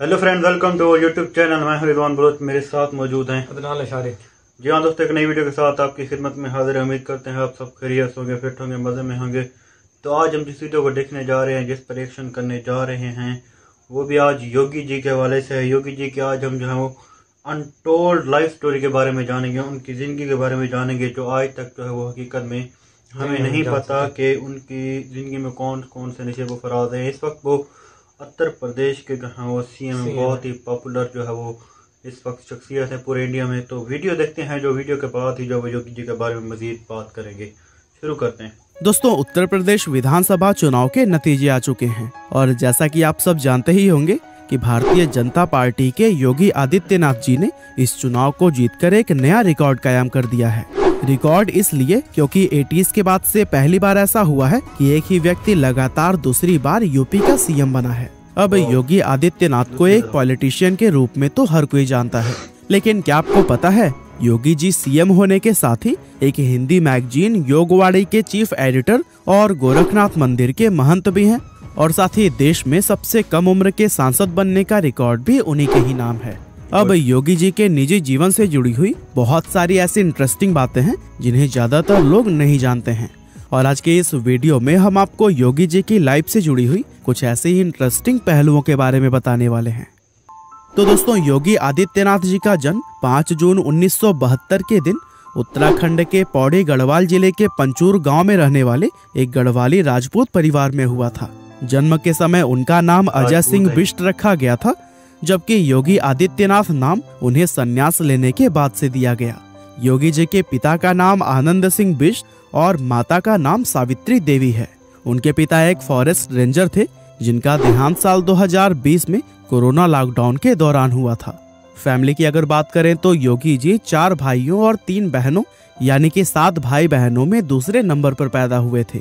Hello friend, welcome to YouTube channel. मैं Rizwan Bloch, मेरे साथ मौजूद हैं अदनान अशारी। जी हाँ दोस्तों, एक नई वीडियो के साथ आपकी खिदमत में हाजिर है। उम्मीद करते हैं आप सब खैरियत होंगे, फिट होंगे, मज़े में होंगे। तो आज हम जिस वीडियो को देखने जा रहे हैं, जिस पर रिएक्शन करने जा रहे हैं, वो भी आज योगी जी के हवाले से है। योगी जी के आज हम जो है वो अनटोल्ड लाइफ स्टोरी के बारे में जानेंगे, उनकी ज़िंदगी के बारे में जानेंगे, जो आज तक जो है वो हकीकत में हमें नहीं पता कि उनकी ज़िंदगी में कौन कौन से नशे व फराज हैं। इस वक्त वो उत्तर प्रदेश के जो है वो सीएम बहुत ही पॉपुलर जो है वो इस वक्त शख्सियत है पूरे इंडिया में। तो वीडियो देखते हैं, जो वीडियो के बाद ही जो वो योगी जी के बारे में मजीद बात करेंगे। शुरू करते हैं दोस्तों। उत्तर प्रदेश विधानसभा चुनाव के नतीजे आ चुके हैं और जैसा कि आप सब जानते ही होंगे कि भारतीय जनता पार्टी के योगी आदित्यनाथ जी ने इस चुनाव को जीतकर एक नया रिकॉर्ड कायम कर दिया है। रिकॉर्ड इसलिए क्योंकि 80s के बाद से पहली बार ऐसा हुआ है कि एक ही व्यक्ति लगातार दूसरी बार यूपी का सीएम बना है। अब योगी आदित्यनाथ को एक पॉलिटिशियन के रूप में तो हर कोई जानता है, लेकिन क्या आपको पता है योगी जी सीएम होने के साथ ही एक हिंदी मैगजीन योगवाड़ी के चीफ एडिटर और गोरखनाथ मंदिर के महंत भी हैं, और साथ ही देश में सबसे कम उम्र के सांसद बनने का रिकॉर्ड भी उन्हीं के ही नाम है। अब योगी जी के निजी जीवन से जुड़ी हुई बहुत सारी ऐसी इंटरेस्टिंग बातें हैं जिन्हें ज्यादातर लोग नहीं जानते हैं, और आज के इस वीडियो में हम आपको योगी जी की लाइफ से जुड़ी हुई कुछ ऐसे ही इंटरेस्टिंग पहलुओं के बारे में बताने वाले हैं। तो दोस्तों, योगी आदित्यनाथ जी का जन्म 5 जून 1972 के दिन उत्तराखंड के पौड़ी गढ़वाल जिले के पंचूर गांव में रहने वाले एक गढ़वाली राजपूत परिवार में हुआ था। जन्म के समय उनका नाम अजय सिंह बिष्ट रखा गया था, जबकि योगी आदित्यनाथ नाम उन्हें संन्यास लेने के बाद से दिया गया। योगी जी के पिता का नाम आनंद सिंह बिष्ट और माता का नाम सावित्री देवी है। उनके पिता एक फॉरेस्ट रेंजर थे, जिनका देहांत साल 2020 में कोरोना लॉकडाउन के दौरान हुआ था। फैमिली की अगर बात करें तो योगी जी 4 भाइयों और 3 बहनों यानी कि 7 भाई बहनों में दूसरे नंबर पर पैदा हुए थे।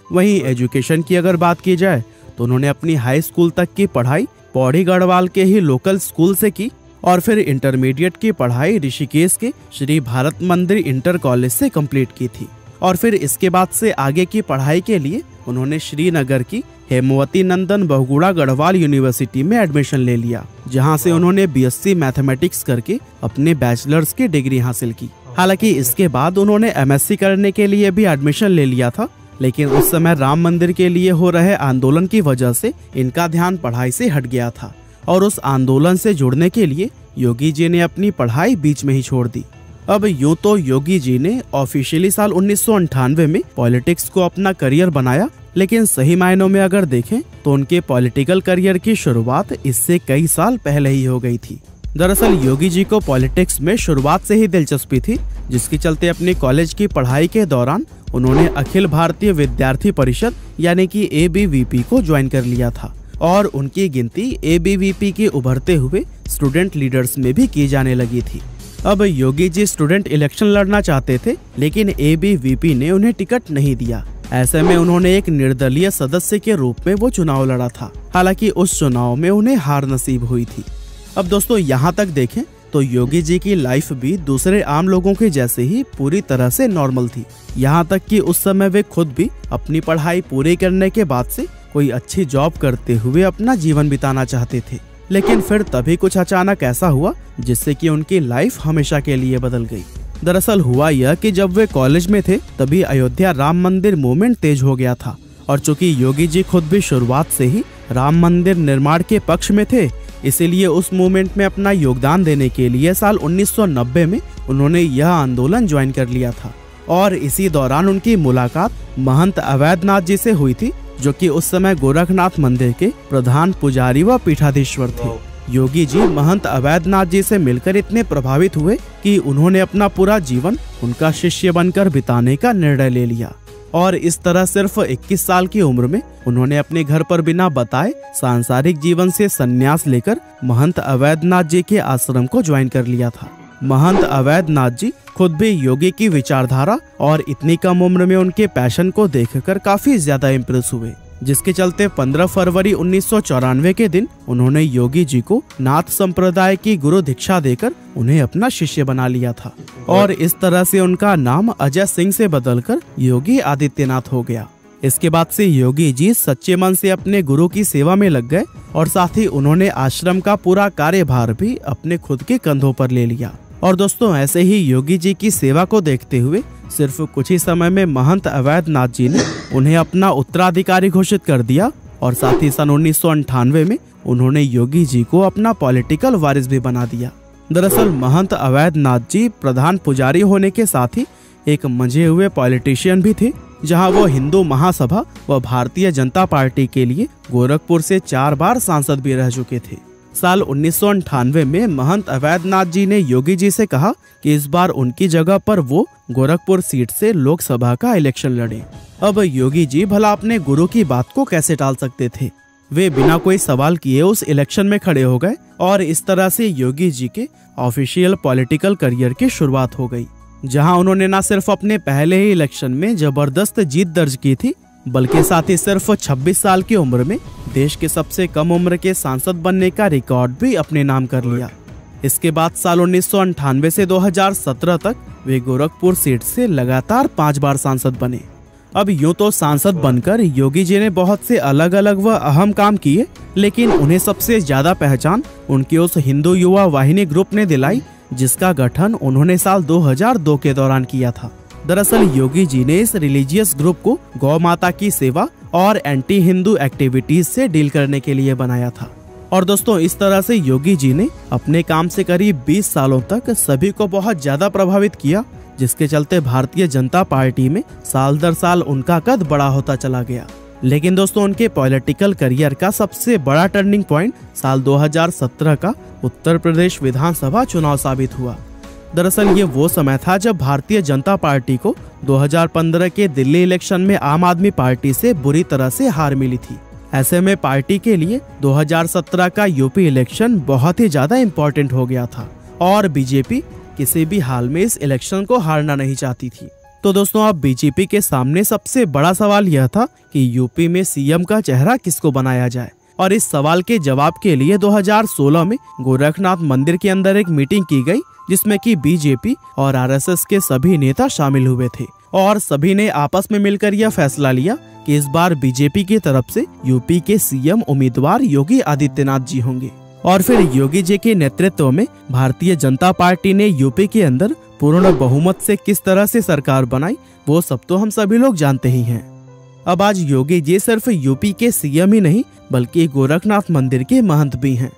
वहीं एजुकेशन की अगर बात की जाए तो उन्होंने अपनी हाई स्कूल तक की पढ़ाई पौड़ी गढ़वाल के ही लोकल स्कूल से की, और फिर इंटरमीडिएट की पढ़ाई ऋषिकेश के श्री भारत मंदिर इंटर कॉलेज से कंप्लीट की थी। और फिर इसके बाद से आगे की पढ़ाई के लिए उन्होंने श्रीनगर की हेमवती नंदन बहुगुणा गढ़वाल यूनिवर्सिटी में एडमिशन ले लिया, जहां से उन्होंने बीएससी मैथमेटिक्स करके अपने बैचलर्स की डिग्री हासिल की। हालांकि इसके बाद उन्होंने एमएससी करने के लिए भी एडमिशन ले लिया था, लेकिन उस समय राम मंदिर के लिए हो रहे आंदोलन की वजह से इनका ध्यान पढ़ाई से हट गया था, और उस आंदोलन से जुड़ने के लिए योगी जी ने अपनी पढ़ाई बीच में ही छोड़ दी। अब यूं तो योगी जी ने ऑफिशियली साल 1998 में पॉलिटिक्स को अपना करियर बनाया, लेकिन सही मायनों में अगर देखें तो उनके पॉलिटिकल करियर की शुरुआत इससे कई साल पहले ही हो गई थी। दरअसल योगी जी को पॉलिटिक्स में शुरुआत से ही दिलचस्पी थी, जिसके चलते अपनी कॉलेज की पढ़ाई के दौरान उन्होंने अखिल भारतीय विद्यार्थी परिषद यानी कि ABVP को ज्वाइन कर लिया था, और उनकी गिनती ABVP के उभरते हुए स्टूडेंट लीडर्स में भी की जाने लगी थी। अब योगी जी स्टूडेंट इलेक्शन लड़ना चाहते थे, लेकिन ABVP ने उन्हें टिकट नहीं दिया। ऐसे में उन्होंने एक निर्दलीय सदस्य के रूप में वो चुनाव लड़ा था। हालांकि उस चुनाव में उन्हें हार नसीब हुई थी। अब दोस्तों, यहाँ तक देखें तो योगी जी की लाइफ भी दूसरे आम लोगों के जैसे ही पूरी तरह से नॉर्मल थी। यहाँ तक कि उस समय वे खुद भी अपनी पढ़ाई पूरी करने के बाद से कोई अच्छी जॉब करते हुए अपना जीवन बिताना चाहते थे। लेकिन फिर तभी कुछ अचानक ऐसा हुआ जिससे कि उनकी लाइफ हमेशा के लिए बदल गई। दरअसल हुआ यह कि जब वे कॉलेज में थे तभी अयोध्या राम मंदिर मूवमेंट तेज हो गया था, और चूंकि योगी जी खुद भी शुरुआत से ही राम मंदिर निर्माण के पक्ष में थे, इसीलिए उस मूवमेंट में अपना योगदान देने के लिए साल 1990 में उन्होंने यह आंदोलन ज्वाइन कर लिया था। और इसी दौरान उनकी मुलाकात महंत अवैधनाथ जी से हुई थी, जो कि उस समय गोरखनाथ मंदिर के प्रधान पुजारी व पीठाधीश्वर थे। योगी जी महंत अवैधनाथ जी से मिलकर इतने प्रभावित हुए कि उन्होंने अपना पूरा जीवन उनका शिष्य बनकर बिताने का निर्णय ले लिया, और इस तरह सिर्फ 21 साल की उम्र में उन्होंने अपने घर पर बिना बताए सांसारिक जीवन से संन्यास लेकर महंत अवैधनाथ जी के आश्रम को ज्वाइन कर लिया था। महंत अवैधनाथ जी खुद भी योगी की विचारधारा और इतनी कम उम्र में उनके पैशन को देखकर काफी ज्यादा इम्प्रेस हुए, जिसके चलते 15 फरवरी 1994 के दिन उन्होंने योगी जी को नाथ संप्रदाय की गुरु दीक्षा देकर उन्हें अपना शिष्य बना लिया था, और इस तरह से उनका नाम अजय सिंह से बदलकर योगी आदित्यनाथ हो गया। इसके बाद से योगी जी सच्चे मन से अपने गुरु की सेवा में लग गए और साथ ही उन्होंने आश्रम का पूरा कार्यभार भी अपने खुद के कंधों पर ले लिया। और दोस्तों ऐसे ही योगी जी की सेवा को देखते हुए सिर्फ कुछ ही समय में महंत अवैध नाथ जी ने उन्हें अपना उत्तराधिकारी घोषित कर दिया और साथ ही सन 1998 में उन्होंने योगी जी को अपना पॉलिटिकल वारिस भी बना दिया। दरअसल महंत अवैध नाथ जी प्रधान पुजारी होने के साथ ही एक मंझे हुए पॉलिटिशियन भी थे, जहां वो हिंदू महासभा व भारतीय जनता पार्टी के लिए गोरखपुर से 4 बार सांसद भी रह चुके थे। साल 1998 में महंत अवैध नाथ जी ने योगी जी से कहा कि इस बार उनकी जगह पर वो गोरखपुर सीट से लोकसभा का इलेक्शन लड़े। अब योगी जी भला अपने गुरु की बात को कैसे टाल सकते थे। वे बिना कोई सवाल किए उस इलेक्शन में खड़े हो गए और इस तरह से योगी जी के ऑफिशियल पॉलिटिकल करियर की शुरुआत हो गई, जहां उन्होंने न सिर्फ अपने पहले ही इलेक्शन में जबरदस्त जीत दर्ज की थी, बल्कि साथ ही सिर्फ 26 साल की उम्र में देश के सबसे कम उम्र के सांसद बनने का रिकॉर्ड भी अपने नाम कर लिया। इसके बाद साल 1998 से 2017 तक वे गोरखपुर सीट से लगातार 5 बार सांसद बने। अब यूं तो सांसद बनकर योगी जी ने बहुत से अलग अलग व अहम काम किए, लेकिन उन्हें सबसे ज्यादा पहचान उनके उस हिंदू युवा वाहिनी ग्रुप ने दिलाई, जिसका गठन उन्होंने साल 2002 के दौरान किया था। दरअसल योगी जी ने इस रिलीजियस ग्रुप को गौ माता की सेवा और एंटी हिंदू एक्टिविटीज से डील करने के लिए बनाया था। और दोस्तों इस तरह से योगी जी ने अपने काम से करीब 20 सालों तक सभी को बहुत ज्यादा प्रभावित किया, जिसके चलते भारतीय जनता पार्टी में साल दर साल उनका कद बड़ा होता चला गया। लेकिन दोस्तों उनके पॉलिटिकल करियर का सबसे बड़ा टर्निंग पॉइंट साल 2017 का उत्तर प्रदेश विधानसभा चुनाव साबित हुआ। दरअसल ये वो समय था जब भारतीय जनता पार्टी को 2015 के दिल्ली इलेक्शन में आम आदमी पार्टी से बुरी तरह से हार मिली थी। ऐसे में पार्टी के लिए 2017 का यूपी इलेक्शन बहुत ही ज्यादा इम्पोर्टेंट हो गया था और बीजेपी किसी भी हाल में इस इलेक्शन को हारना नहीं चाहती थी। तो दोस्तों अब बीजेपी के सामने सबसे बड़ा सवाल यह था कि यूपी में सीएम का चेहरा किसको बनाया जाए। और इस सवाल के जवाब के लिए 2016 में गोरखनाथ मंदिर के अंदर एक मीटिंग की गई, जिसमें कि बीजेपी और आरएसएस के सभी नेता शामिल हुए थे और सभी ने आपस में मिलकर यह फैसला लिया कि इस बार बीजेपी की तरफ से यूपी के सीएम उम्मीदवार योगी आदित्यनाथ जी होंगे। और फिर योगी जी के नेतृत्व में भारतीय जनता पार्टी ने यूपी के अंदर पूर्ण बहुमत से किस तरह से सरकार बनाई, वो सब तो हम सभी लोग जानते ही हैं। अब आज योगी जी सिर्फ यूपी के सीएम ही नहीं बल्कि गोरखनाथ मंदिर के महंत भी हैं।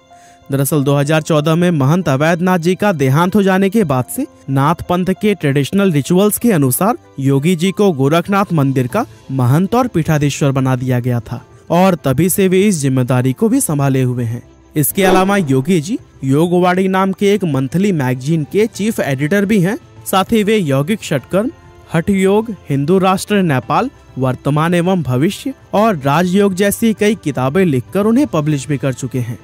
दरअसल 2014 में महंत अवैध नाथ जी का देहांत हो जाने के बाद से नाथ पंथ के ट्रेडिशनल रिचुअल्स के अनुसार योगी जी को गोरखनाथ मंदिर का महंत और पीठाधीश्वर बना दिया गया था और तभी से वे इस जिम्मेदारी को भी संभाले हुए हैं। इसके अलावा योगी जी योगवाड़ी नाम के एक मंथली मैगजीन के चीफ एडिटर भी हैं। साथ ही वे यौगिक षटकर्म, हठ योग, हिंदू राष्ट्र नेपाल, वर्तमान एवं भविष्य और राजयोग जैसी कई किताबें लिखकर उन्हें पब्लिश भी कर चुके हैं।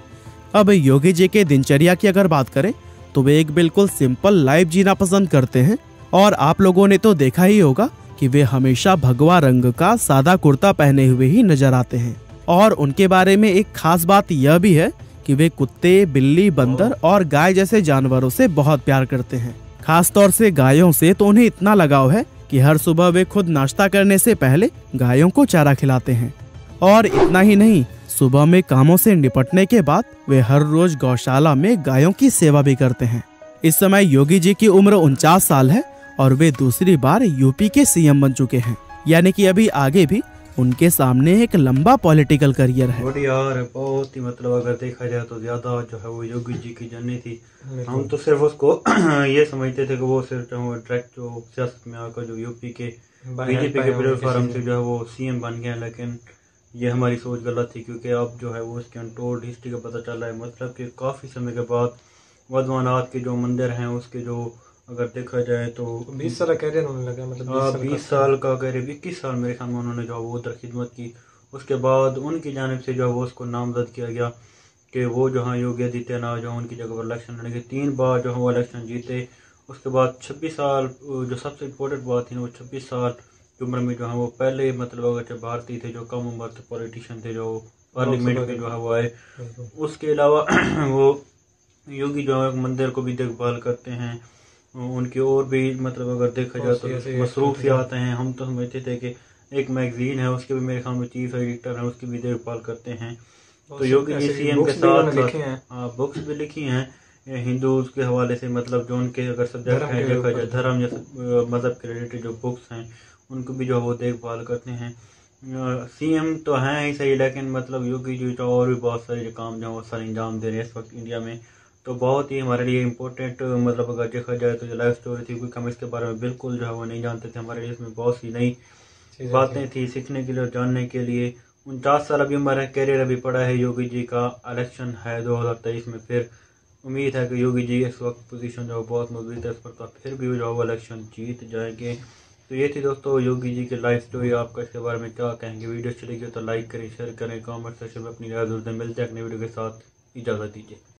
अब योगी जी के दिनचर्या की अगर बात करें तो वे एक बिल्कुल सिंपल लाइफ जीना पसंद करते हैं और आप लोगों ने तो देखा ही होगा कि वे हमेशा भगवा रंग का सादा कुर्ता पहने हुए ही नजर आते हैं। और उनके बारे में एक खास बात यह भी है कि वे कुत्ते, बिल्ली, बंदर और गाय जैसे जानवरों से बहुत प्यार करते हैं। खास तौर से गायों से तो उन्हें इतना लगाव है कि हर सुबह वे खुद नाश्ता करने से पहले गायों को चारा खिलाते हैं। और इतना ही नहीं, सुबह में कामों से निपटने के बाद वे हर रोज गौशाला में गायों की सेवा भी करते हैं। इस समय योगी जी की उम्र 49 साल है और वे दूसरी बार यूपी के सीएम बन चुके हैं, यानी कि अभी आगे भी उनके सामने एक लंबा पॉलिटिकल करियर है। और यार बहुत ही मतलब अगर देखा जाए तो ज्यादा जो है वो योगी जी की जर्नी थी। हम तो सिर्फ उसको ये समझते थे कि वो सिर्फ डायरेक्ट जो सियासत में आकर जो यूपी के बीजेपी के प्लेटफॉर्म से जो है वो सीएम बन गया, लेकिन ये हमारी सोच गलत थी क्योंकि अब जो है वो उसके अनटोल्ड हिस्ट्री का पता चल रहा है। मतलब कि काफी समय के बाद वधवानाथ के जो मंदिर हैं उसके जो अगर देखा जाए तो 20 साल कैरियर होने लगा, मतलब 20 साल का कैरियर, 21 साल मेरे ख्याल में उन्होंने जो वो उधर खिदमत की। उसके बाद उनकी जानिब से जो वो उसको नामजद किया गया कि वो जो है योगी आदित्यनाथ जो उनकी जगह पर इलेक्शन लड़ेंगे। 3 बार जो है वो इलेक्शन जीते। उसके बाद 26 साल जो सबसे इम्पोर्टेंट बात थी वो 26 साल की उम्र में जो है वो पहले मतलब अगर भारतीय थे जो कम उम्र के पॉलिटिशियन थे जो पार्लियामेंट में जो है वो आए। उसके अलावा वो योगी जो है मंदिर को भी देखभाल करते हैं, उनकी और भी मतलब अगर देखा जाए तो मसरूफियात हैं। हम तो समझते थे कि एक मैगजीन है उसके भी मेरे ख्याल में चीफ एडिटर है, उसकी भी देखभाल करते हैं। तो योगी जी सीएम के साथ बुक्स भी लिखी हैं हिंदूज के हवाले से, मतलब जो उनके अगर सब्जेक्ट हैं देखा जाए धर्म या मजहब के रिलेटेड जो बुक्स हैं उनको भी जो है वो देखभाल करते हैं। सीएम तो हैं ही सही, लेकिन मतलब योगी जी तो और भी बहुत सारे काम जो सर अंजाम दे रहे हैं इस वक्त इंडिया में। तो बहुत ही हमारे लिए इम्पोर्टेंट मतलब अगर देखा जाए तो जो लाइफ स्टोरी थी क्योंकि हम इसके बारे में बिल्कुल जो है वो नहीं जानते थे। हमारे लिए इसमें बहुत सी नई बातें थी सीखने के लिए और जानने के लिए। 49 साल अभी उम्र है, कैरियर अभी पड़ा है योगी जी का। इलेक्शन है 2023 में, फिर उम्मीद है कि योगी जी इस वक्त पोजीशन जो बहुत मजबूत है इस पर, तो फिर भी जो इलेक्शन जीत जाएंगे। तो ये थी दोस्तों योगी जी की लाइफ स्टोरी। आपका इसके बारे में क्या कहेंगे? वीडियो अच्छी लगी तो लाइक करें, शेयर करें, कमेंट सेक्शन में अपनी राय जरूर दें। मिलते हैं अगले वीडियो के साथ, इजाज़त दीजिए।